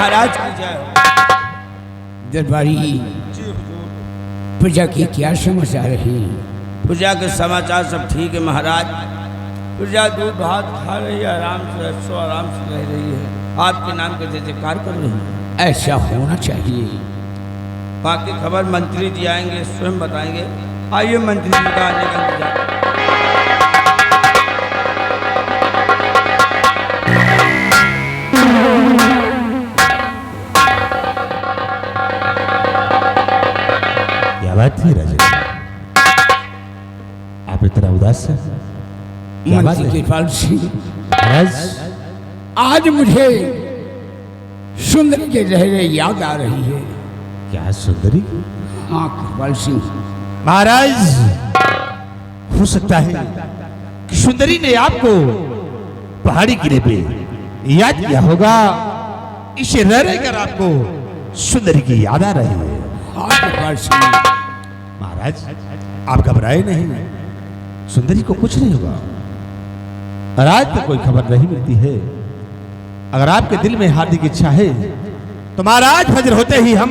महाराज की जय हो। दरबारी प्रजा की क्या समाचार है? प्रजा के समाचार सब ठीक है महाराज। प्रजा दूध भात खा रही है, आराम से सो आराम से रह रही है, आपके नाम के जय जयकार कर रही है। ऐसा होना चाहिए। बाकी खबर मंत्री जी आएंगे, स्वयं बताएंगे। आइए मंत्री जी का आने का इंतजार। क्या बात है राजा, आप इतना उदास है? क्या बात मंत्री है कृपाल सिंह, महाराज? आज मुझे सुंदरी के रहने याद आ रही है। क्या सुंदरी? हाँ कृपाल सिंह, महाराज, हो सकता है कि सुंदरी ने आपको पहाड़ी किले पे याद किया होगा, इसे रह रहकर आपको सुंदरी की याद आ रही है। हाँ कृपाल सिंह। महाराज, आप घबराए नहीं, सुंदरी को कुछ नहीं होगा। और आज तक कोई खबर नहीं मिलती है। अगर आपके दिल में हार्दिक इच्छा है तो महाराज फजर होते ही हम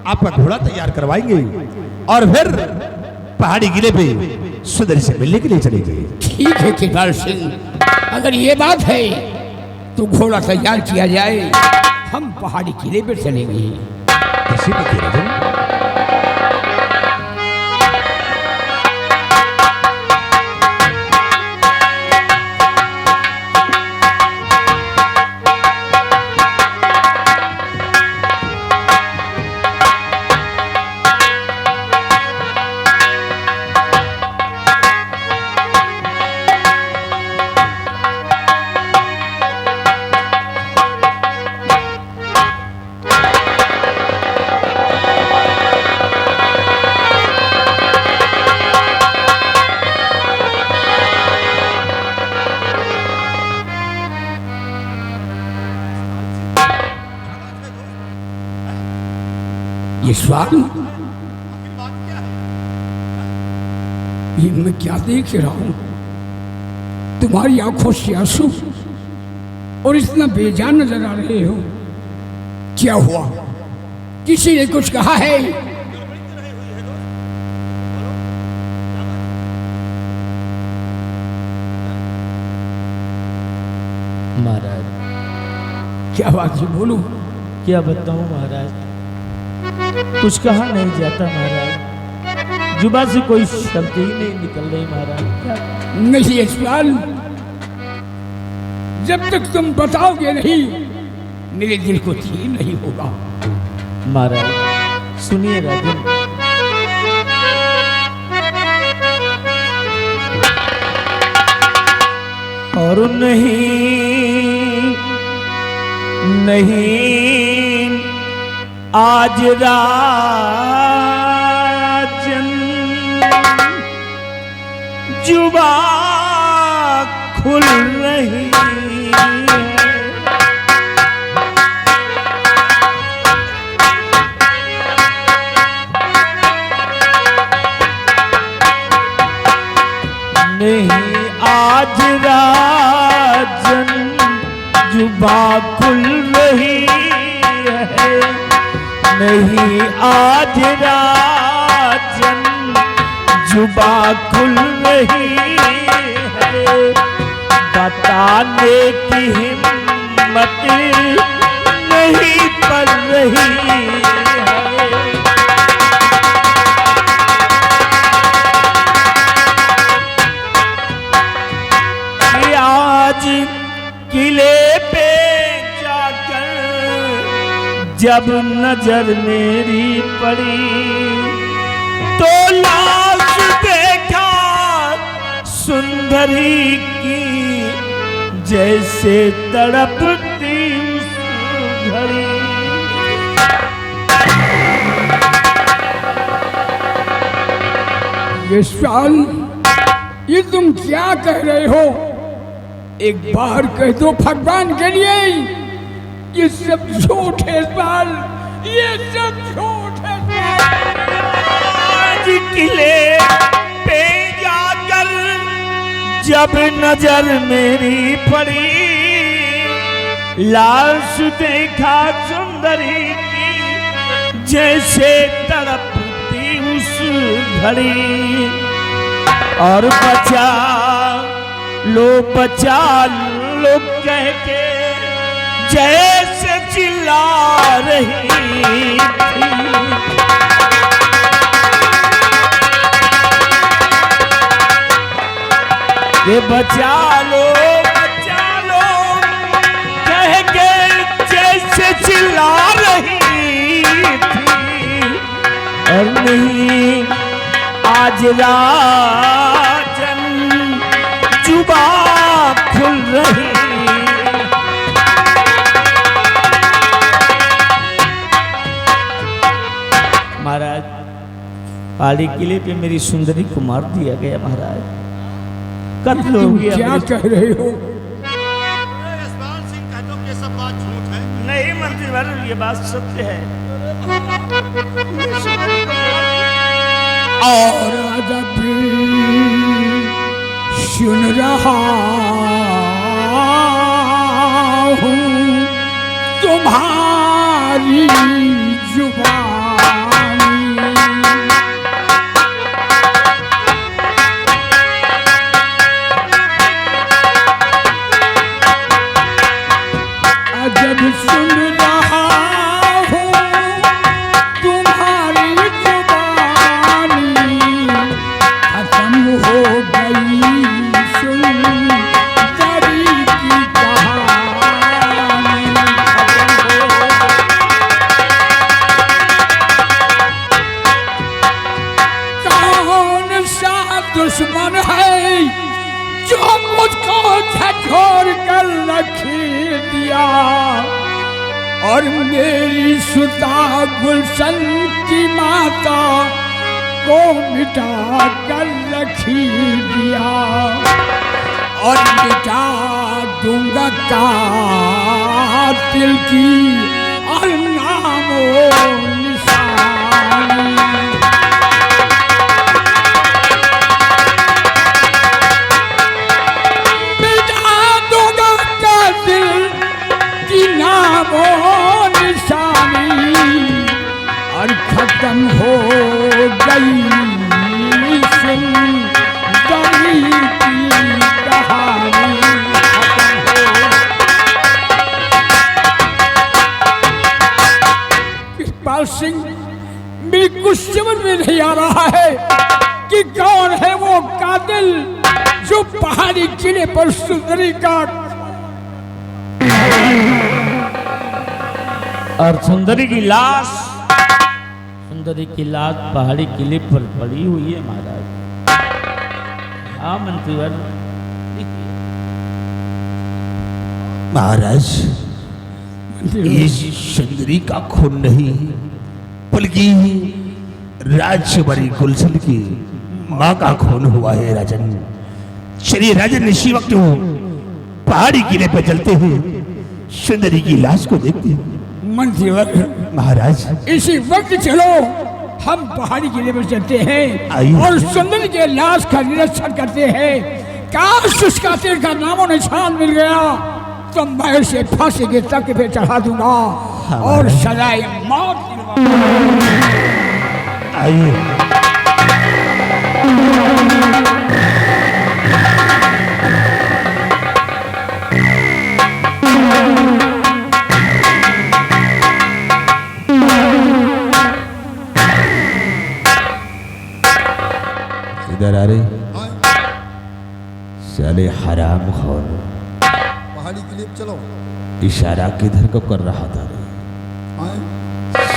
आपका घोड़ा तैयार करवाएंगे और फिर पहाड़ी किले पे सुंदरी से मिलने के लिए चलेंगे। ठीक है कृपाल सिंह, अगर ये बात है तो घोड़ा तैयार किया जाए, हम पहाड़ी किले पर चलेंगे। कैसे पति राजन? ये स्वाद, ये मैं क्या देख रहा हूं? तुम्हारी आंखों से आंसू और इतना बेजान नजर आ रहे हो। क्या हुआ? किसी ने कुछ कहा है? महाराज, क्या बात है, बोलो। क्या बताऊं महाराज, कुछ कहा नहीं जाता महाराज, जुबान से कोई शब्द ही नहीं निकल रही महाराज। नहीं यशपाल, जब तक तुम बताओगे नहीं मेरे दिल को ठीक नहीं होगा। महाराज सुनिए राजन, और नहीं आज राजन जुबा खुल रही है, नहीं आज राजन जुबा खुल रही है, नहीं आज राजन जुबा खुल रही है, बताने की हिम्मत नहीं पड़ रही है। आज किले पे जाकर जब नजर मेरी पड़ी तो लाश देखा सुंदरी की, जैसे तड़पती उस घड़ी। यशपाल, ये तुम क्या कह रहे हो? एक बार कह दो भगवान के लिए, ये सब झूठ है यशपाल, ये सब झूठ है। आज किले पे जाकर जब नजर मेरी पड़ी, लाश देखा सुंदरी की जैसे तड़पती उस घड़ी, और बचा लो कह के जैसे चिल्ला रही थी। ये बचा लो कह के जैसे चिल्ला रही थी, और नहीं आज राजन जुबा खुल रही। महाराज पहाड़ी किले पे मेरी सुंदरी को मार दिया गया महाराज, कत्ल हो गया। क्या कह रहे हो? यशपाल सिंह कहते हो कि ये सब बात झूठ है। नहीं मंत्रीवर, ये बात सत्य है। और अदब सुन रहा हूँ तुम्हारी जुबानी, अदब सुन रहा हूँ तुम्हारी जुबानी, खत्म हो गई सुंदरी की कहानी, कौन सा दुश्मन है जो मुझको झकझोर कर रख दिया, और मेरी सुता गुलशन की माता को मिटा कर रखी दिया, और मिटा दूंगा कातिल की और नामो निशानी। मिटा दूंगा कातिल की नामो निशानी, और खत्म हो गई सुंदरी की कहानी, इकबाल सिंह मेरी कुछ समझ में नहीं आ रहा है कि कौन है वो कातिल जो पहाड़ी किले पर सुंदरी का। और सुंदरी की लाश पहाड़ी किले पर पड़ी हुई है महाराज। हाँ मंत्रीवर, महाराज इस सुंदरी का खून नहीं बल्कि राजकुमारी गुलशन की माँ का खून हुआ है राजन। चलिए राजन, इसी वक्त वो पहाड़ी किले पर चलते हुए सुंदरी की लाश को देखते हैं। मंत्रीवर महाराज इसी वक्त चलो, हम पहाड़ी किले पर चलते हैं आइए। और सुंदरी के लाश का निरीक्षण करते हैं। काश उस कातिल का नामो निशान मिल गया तो मैं उसे फांसी के तख्त पे चढ़ा दूंगा और सजाए मौत दिलवाऊंगा। आइए। इधर आ रही साले हराम खोर, पहाड़ी के लिए चलो। इशारा किधर को कर रहा था रे? आए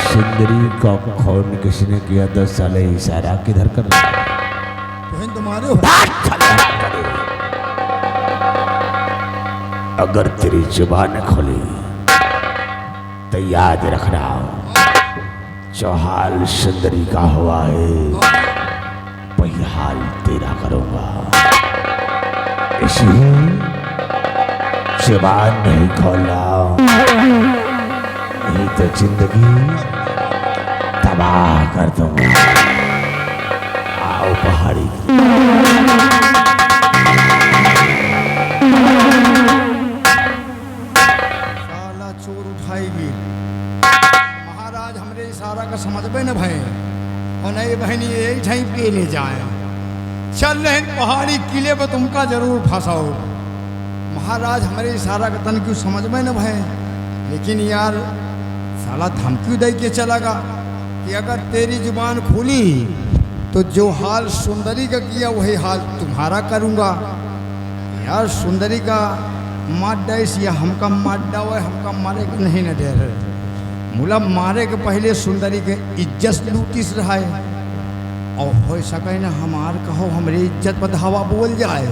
सुंदरी का खून किसी ने किया तो साले इशारा किधर कर रहा था? बहन तुम्हारे हो। अगर तेरी जुबान खोली तो याद रखना जो हाल सुंदरी का हुआ है वही हाल तेरा करूंगा। इसलिए जुबान नहीं खोला, नहीं तो जिंदगी तबाह कर दूंगा। आओ पहाड़ी खाएगी। महाराज हमरे इशारा का समझबे न भय और नहीं बहनी यही ठाई पे ले जाए। चल रहे पहाड़ी किले पर तुमका जरूर फंसाओ। महाराज हमारे इशारा का तन क्यों समझ में न भय, लेकिन यार साला धमकी दे के चलागा कि अगर तेरी जुबान खुली तो जो हाल सुंदरी का किया वही हाल तुम्हारा करूँगा। यार सुंदरी का मार डाइस या हमका मार डावे, हमका मारे के नहीं न डर। मुला मारे के पहले सुंदरी के इज्जत लूटिस रहा है और हो सके न हमार कहो हमरे इज्जत पर धावा बोल जाए।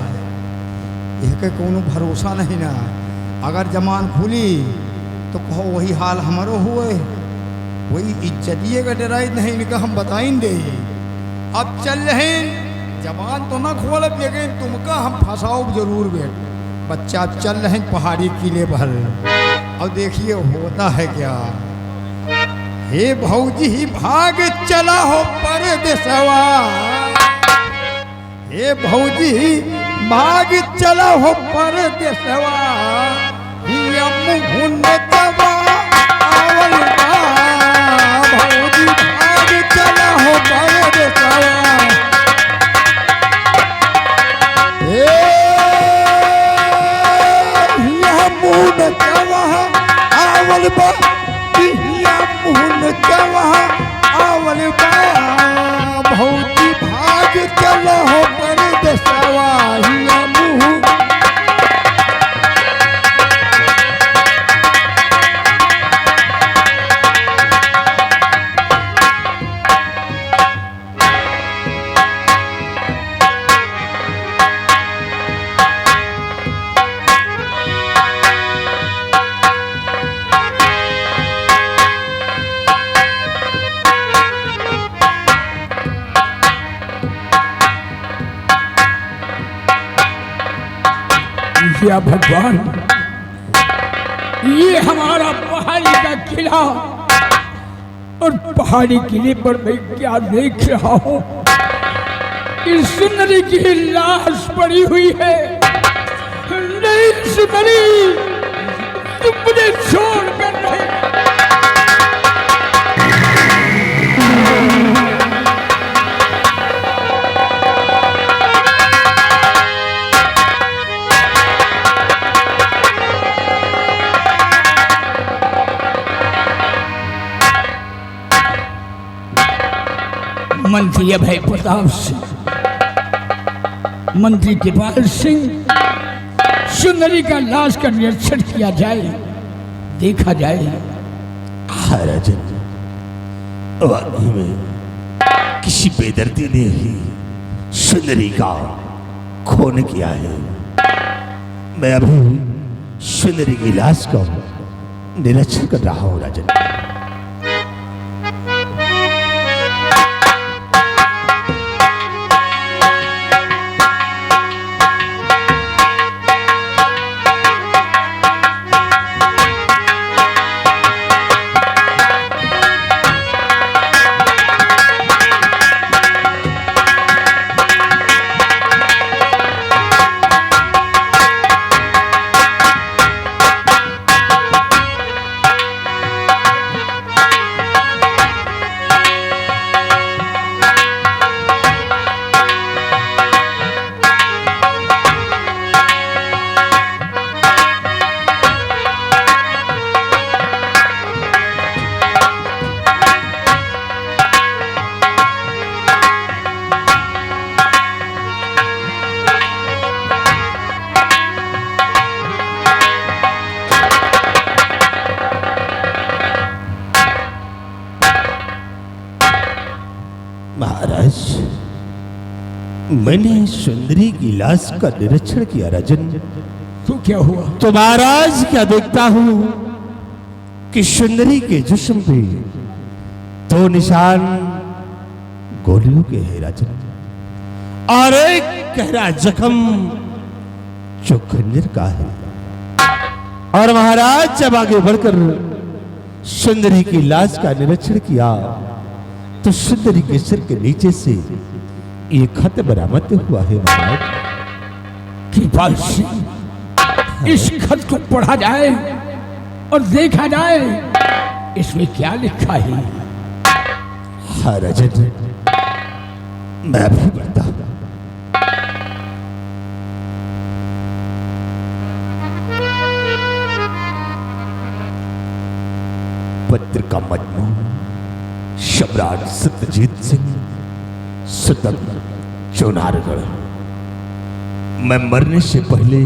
एक कोनो भरोसा नहीं ना। अगर जमान खुली तो कहो वही हाल हमारो हुए, वही इज्जतिए का डराई नहीं इनका हम बताएंगे। अब चल रहे जबान तो ना खोल, लेकिन तुमका हम फंसाओ जरूर बेट बच्चा। अब चल रहे पहाड़ी किले पर और देखिए होता है क्या। हे भौजी भाग चला हो परदेसवा, हे भौजी भाग चला हो परदेसवा, हिया मुहुन जवा आवल बा। भौजी भाग चला हो परदेसवा, हिया मुहुन जवा आवल बा, हिया मुहुन जवा आवल बा। भौजी भाग चला हो परदेसवा, हिया मुहुन। या भगवान, ये हमारा पहाड़ी का किला और पहाड़ी किले पर मैं क्या देख रहा हूँ। इस सुंदरी की लाश पड़ी हुई है। नहीं सुंदरी, तुम मुझे छोड़ कर नहीं। मंत्री अभय प्रताप सिंह, मंत्री कृपाल सिंह, सुंदरी का लाश का निरीक्षण किया जाए, देखा जाए। राजन, वाकई में किसी बेदर्दी ने ही सुंदरी का खून किया है। मैं अभी सुंदरी की लाश का निरीक्षण कर रहा हूँ राजन। महाराज, मैंने सुंदरी की लाश का निरीक्षण किया राजन। तो क्या हुआ? तो महाराज क्या देखता हूं कि सुंदरी के जिस्म पे दो निशान गोलियों के हैं राजन, और एक गहरा जख्म जो खंजर का है। और महाराज जब आगे बढ़कर सुंदरी की लाश का निरीक्षण किया तो सुंदरी के सिर के नीचे से ये खत बरामद हुआ है। महाराज कृपाल सिंह, इस खत को पढ़ा जाए और देखा जाए इसमें क्या लिखा है। हाँ राजन, मैं भी पढ़ता हूँ। पत्र का मजमून सम्राट सत्यजीत सिंह सुतक चौनारगढ़। मैं मरने से पहले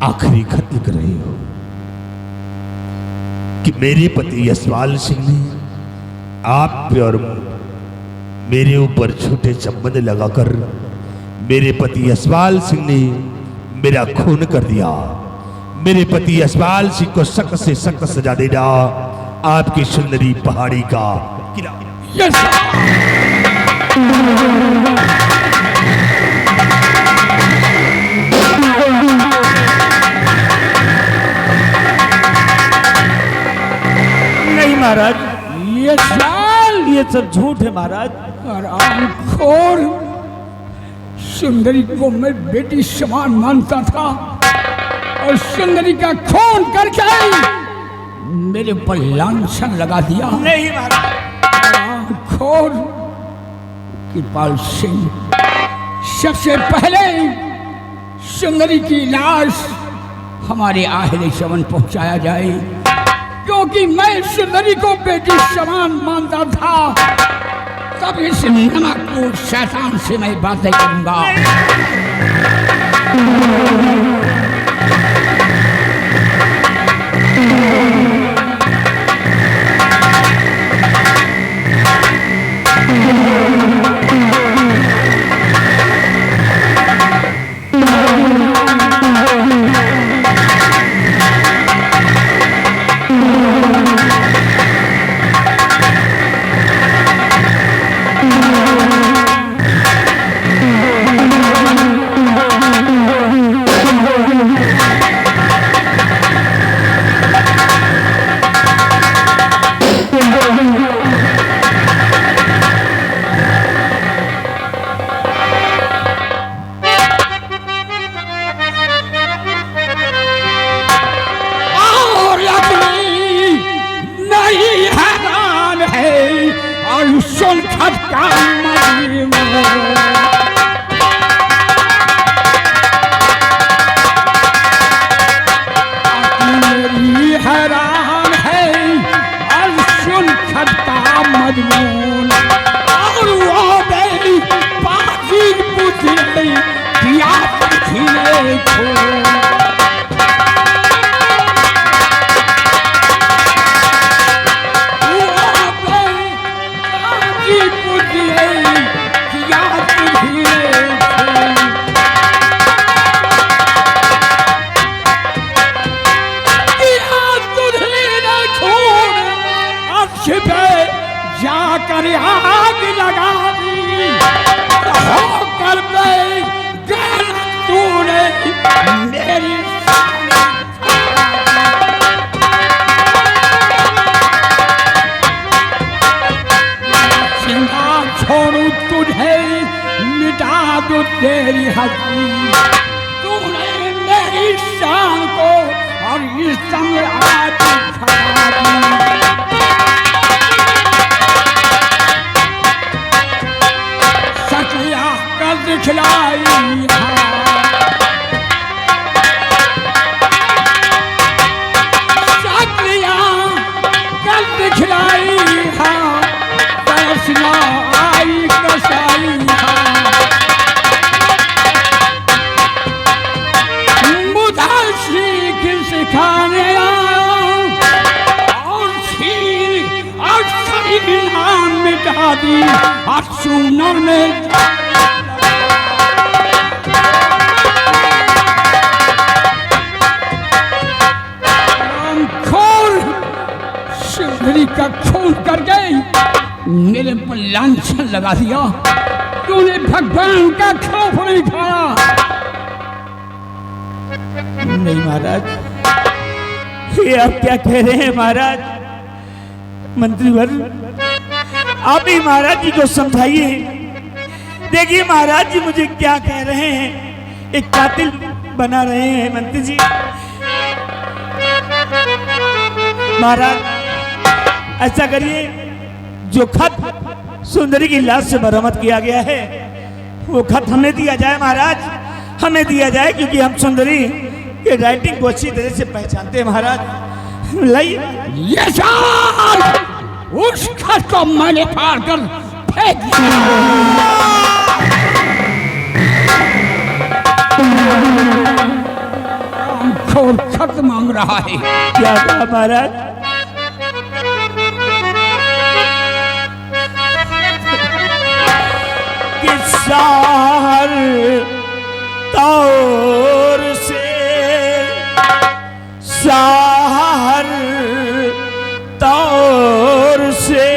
आखिरी खत लिख रही हूं कि मेरे पति यशपाल सिंह ने आप पे और मेरे ऊपर झूठे संबंध लगाकर मेरे पति यशपाल सिंह ने मेरा खून कर दिया। मेरे पति यशपाल सिंह को सख्त से सख्त सजा देना आपकी सुंदरी पहाड़ी का किला। नहीं महाराज, ये साल ये सब झूठ है महाराज। और आमखोर सुंदरी को मैं बेटी समान मानता था और सुंदरी का खून करके मेरे ऊपर लांछन लगा दिया। नहीं महाराज, आमखोर कृपाल सिंह, सबसे पहले सुंदरी की लाश हमारे आहले शवन पहुंचाया जाए, क्योंकि मैं सुंदरी को बेटी समान मानता था। तब इस नमकूर शैतान से मैं बातें करूंगा। जाकर आग लगा दी होकर तूने मेरी चिंता छोड़ू तुझे मिटा दो तेरी हस्ती। तूने मेरी शान को और इस समय आज खड़ा दी। दिखलाई शक्लियां कल दिखलाई फैसला आई कसाई मुझे सीख सिखाने और सीख और सही नाम मिटा दी। और सुनर में का खून कर गई, मेरे पर लांछन लगा दिया। तूने भगवान का खौफ नहीं खाया। नहीं महाराज, ये आप क्या कह रहे हैं महाराज? मंत्रीवर, आप ही महाराज जी को समझाइए। देखिए महाराज जी मुझे क्या कह रहे हैं, एक कातिल बना रहे हैं मंत्री जी। महाराज ऐसा करिए, जो खत सुंदरी की लाश से बरामद किया गया है वो खत हमें दिया जाए महाराज, हमें दिया जाए, क्योंकि हम सुंदरी के राइटिंग को अच्छी तरह से पहचानते हैं महाराज। लाइए। ये साल उस खत को मैंने फाड़ कर फेंक दिया। खोर खत मांग रहा है। क्या कहा महाराज? किसार तौर से साहर तौर से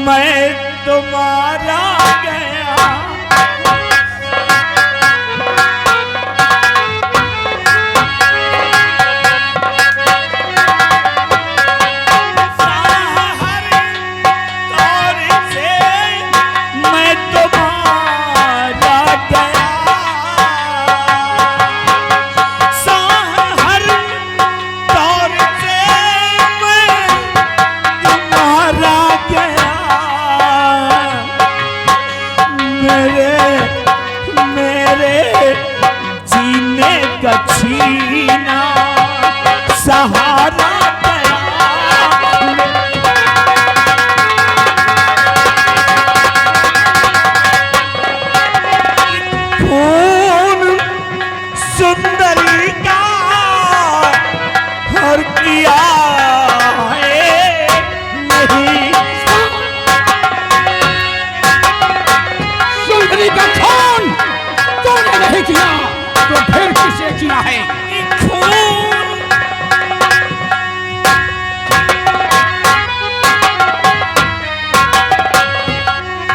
मैं तुम्हारा गया, छीना सहारा खून सुंदरी का हर किया है नहीं, सुंदरी का खून तूने नहीं किया तो फिर किसे किया है?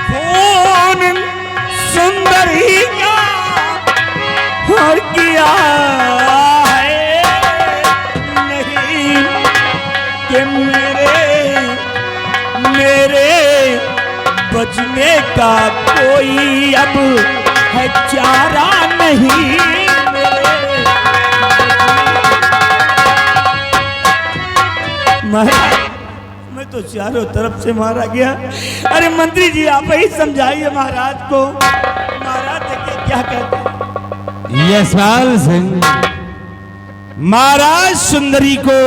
खून सुंदरी का हर किया है नहीं, कि मेरे बचने का कोई अब है चारा नहीं। महाराज मैं तो चारों तरफ से मारा गया। अरे मंत्री जी आप ही समझाइए महाराज को। महाराज देखिए क्या कहते हैं। यशपाल सिंह, महाराज सुंदरी को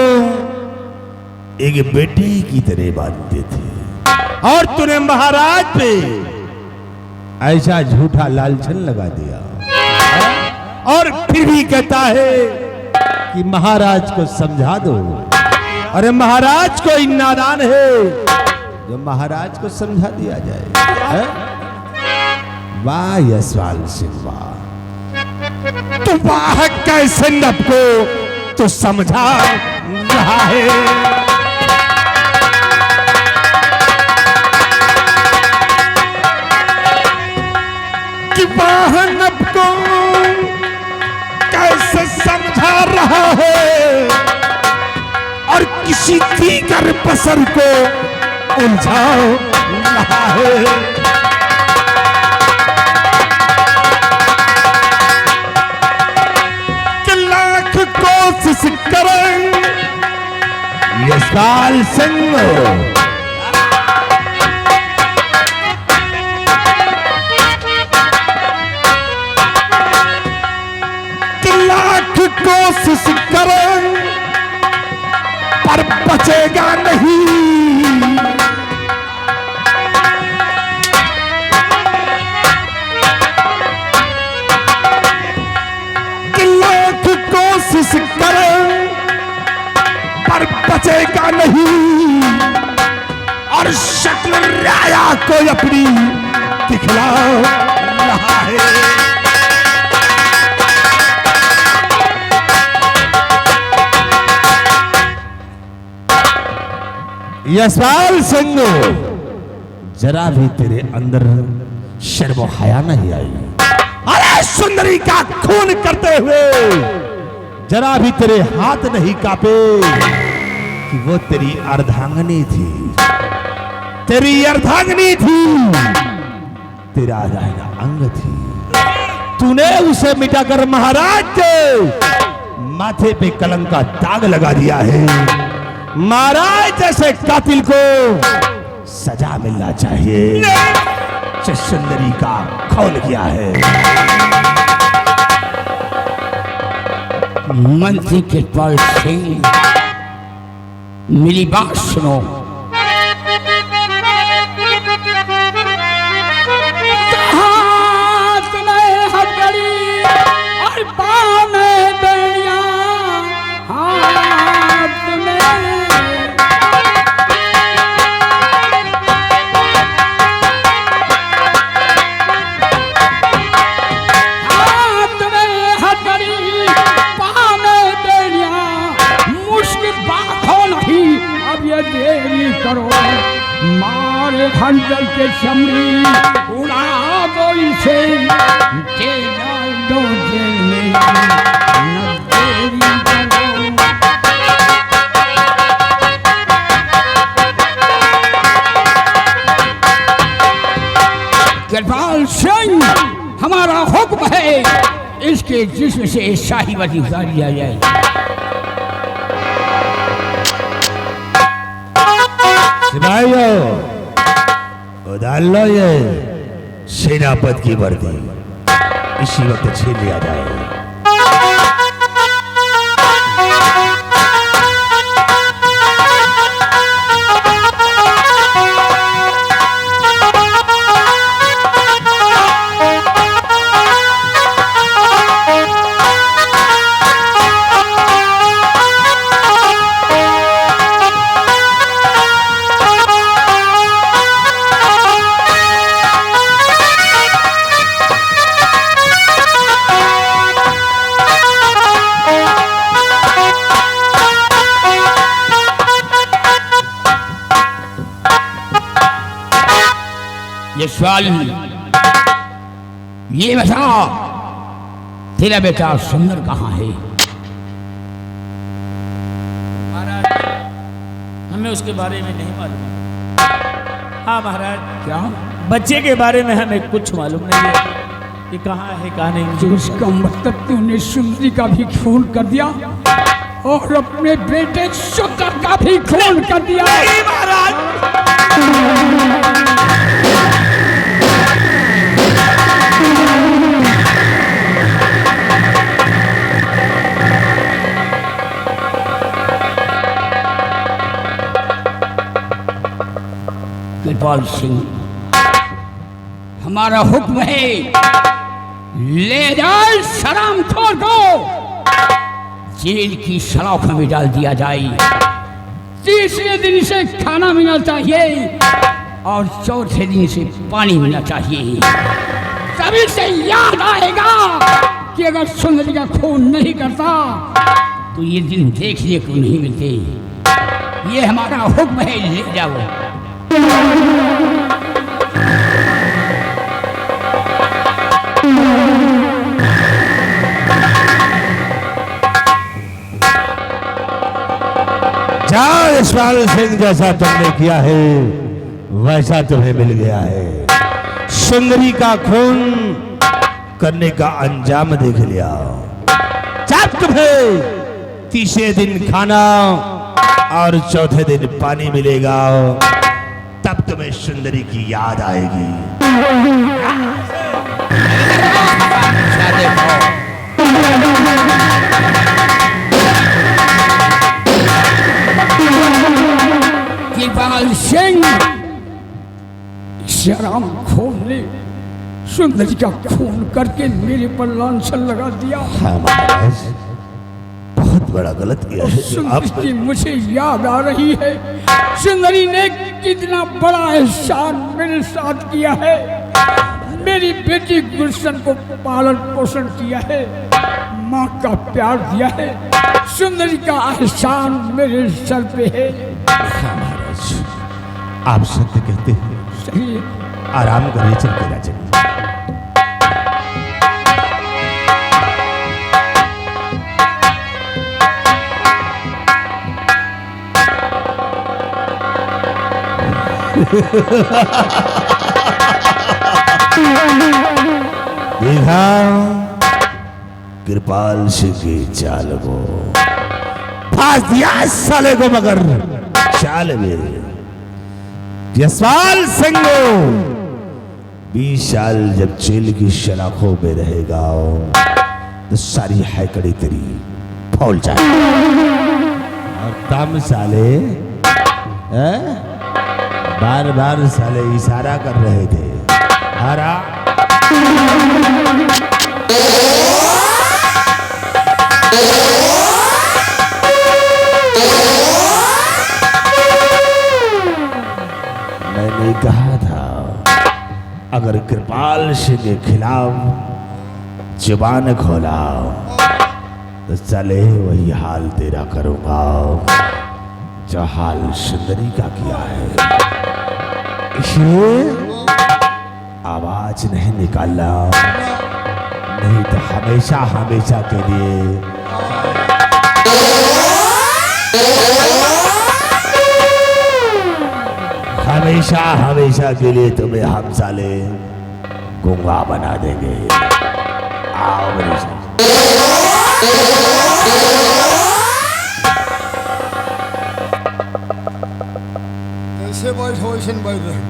एक बेटी की तरह मानते थे और तूने महाराज पे ऐसा झूठा लालचन लगा दिया और फिर भी कहता है कि महाराज को समझा दो। अरे महाराज कोई नादान है जो महाराज को समझा दिया जाए? वाह यशपाल सिंह वाह, तू वाह कैसे नब को तो समझा रहा है। कि वाह नब को कैसे समझा रहा है और किसी दीगर बसर को उलझा रहा है। कि लाख कोशिश करें यशपाल सिंह, कि लाख कोशिश करें पर बचेगा नहीं। कि लाख कोशिश करें पर बचेगा नहीं और शक्ल राया को अपनी दिखला रहा है। यशपाल सिंह, जरा भी तेरे अंदर शर्म हया नहीं आई? अरे सुंदरी का खून करते हुए जरा भी तेरे हाथ नहीं कांपे कि वो तेरी अर्धांगिनी थी, तेरी अर्धांगिनी थी, तेरा दाहिना अंग थी। तूने उसे मिटाकर महाराज के माथे पे कलंक का दाग लगा दिया है। महाराज जैसे कातिल को सजा मिलना चाहिए। जो सुंदरी का खून किया है। मंत्री कृपाल सिंह, मेरी बात सुनो। हाथ में हथकड़ी और पाँव में बेड़िया, हाथ में हथकड़ी, पाँव में बेड़िया, मुश्किल बात हो नहीं अब ये देरी करो। मारे हंजल के चमड़ी उड़ा दो इसे, जेल डाल दो जेल में, न देरी करो। कृपाल सिंह, हमारा हुक्म है इसके जिस्म से शाही वर्दी उतार लिया जाए। सिपाहियों, उतार लो ये सेनापति की वर्दी, इसी वक्त छीन लिया जाए। यशपाल, ये बता तेरा बेटा सुंदर कहाँ है? महाराज, हमें उसके बारे में नहीं मालूम। हाँ महाराज, क्या बच्चे के बारे में हमें कुछ मालूम नहीं है कि कहाँ है कहाँ नहीं। तो इसका मतलब तूने सुंदरी का भी खून कर दिया और अपने बेटे सुंदर का भी खून कर दिया। नहीं महाराज, कृपाल सिंह, हमारा हुक्म है ले जाए शराब खोर को जेल की सलाखों में डाल दिया जाए। तीसरे दिन से खाना मिलना चाहिए और चौथे दिन से पानी मिलना चाहिए। तभी से याद आएगा कि अगर सुंदरी का खून नहीं करता तो ये दिन देखने को नहीं मिलते। ये हमारा हुक्म है, ले जाओ। जाओ यशपाल सिंह, जैसा तुमने किया है वैसा तुम्हें मिल गया है। सुंदरी का खून करने का अंजाम देख लिया। जब तुम्हें तीसरे दिन खाना और चौथे दिन पानी मिलेगा तब तुम्हें सुंदरी की याद आएगी। कृपाल सिंह, शराब खोर ने सुंदरी का खून करके मेरे पर लांछन लगा दिया। हाँ महाराज, बहुत बड़ा गलत किया है। सुंदरी की मुझे याद आ रही है। सुंदरी ने कितना बड़ा एहसान मेरे साथ किया है। मेरी बेटी गुलशन को पालन पोषण किया है, माँ का प्यार दिया है। सुंदरी का एहसान मेरे सर पे है। हाँ महाराज, आप सत्य कहते हैं। सही है। आराम करिए, चल के राजन। देखा कृपाल सिंह की चाल को फांस दिया साले को, मगर चाल में यशपाल सिंह 20 साल जब जेल की शलाखों में रहेगा तो सारी हैकड़ी तेरी फौल जाए। और तम साले बार बार साले इशारा कर रहे थे, हरा मैंने कहा था अगर कृपाल सिंह के खिलाफ जुबान खोला तो चले वही हाल तेरा करूंगा जो हाल सुंदरी का किया है। इसलिए आवाज नहीं निकालना, नहीं तो हमेशा हमेशा के लिए हमेशा हमेशा के लिए तुम्हें हम साले गूंगा बना देंगे। आओ मेरे साथ। कैसे बैठो ऐसे बैठ रहे,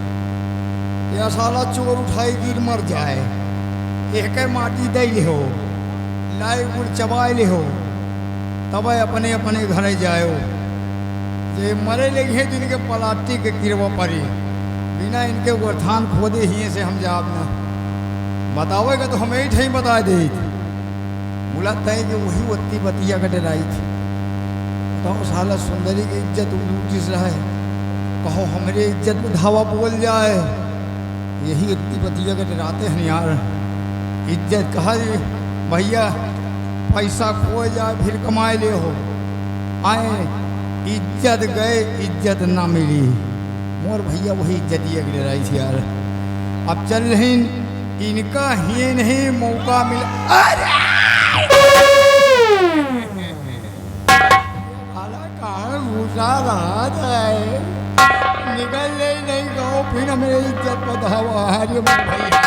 या साला चोर उठाई गिर मर जाए, एक माटी दे ले हो, लाई गुड़ चबाए ले हो, तब अपने अपने घर जाओ। जे मरे लगे तो इनके पलाटी के गिरवा पड़ी, बिना इनके गोरथान खोदे ही से हम जाब ना बतावेगा तो हमें ही बता दे। बोला तय कि वही वत्ती बतिया का डराई थी, तो साला सुंदरी की इज्जत लूटिस रहा है, कहो हमारे इज्जत में धावा बोल जाए, यही इतनी बतिया का डराते हैं यार। इज्जत कहा भैया पैसा खो जाए फिर कमाए ले हो, आए इज्जत गए इज्जत ना मिली, मोर भैया वही इज्जत ये डराई थी यार। अब चल रही इनका ही नहीं मौका मिला, कहाँ घुसा रहा है, निकल नहीं गो, फिर मेरी इज्जत बताओ हमारे भैया।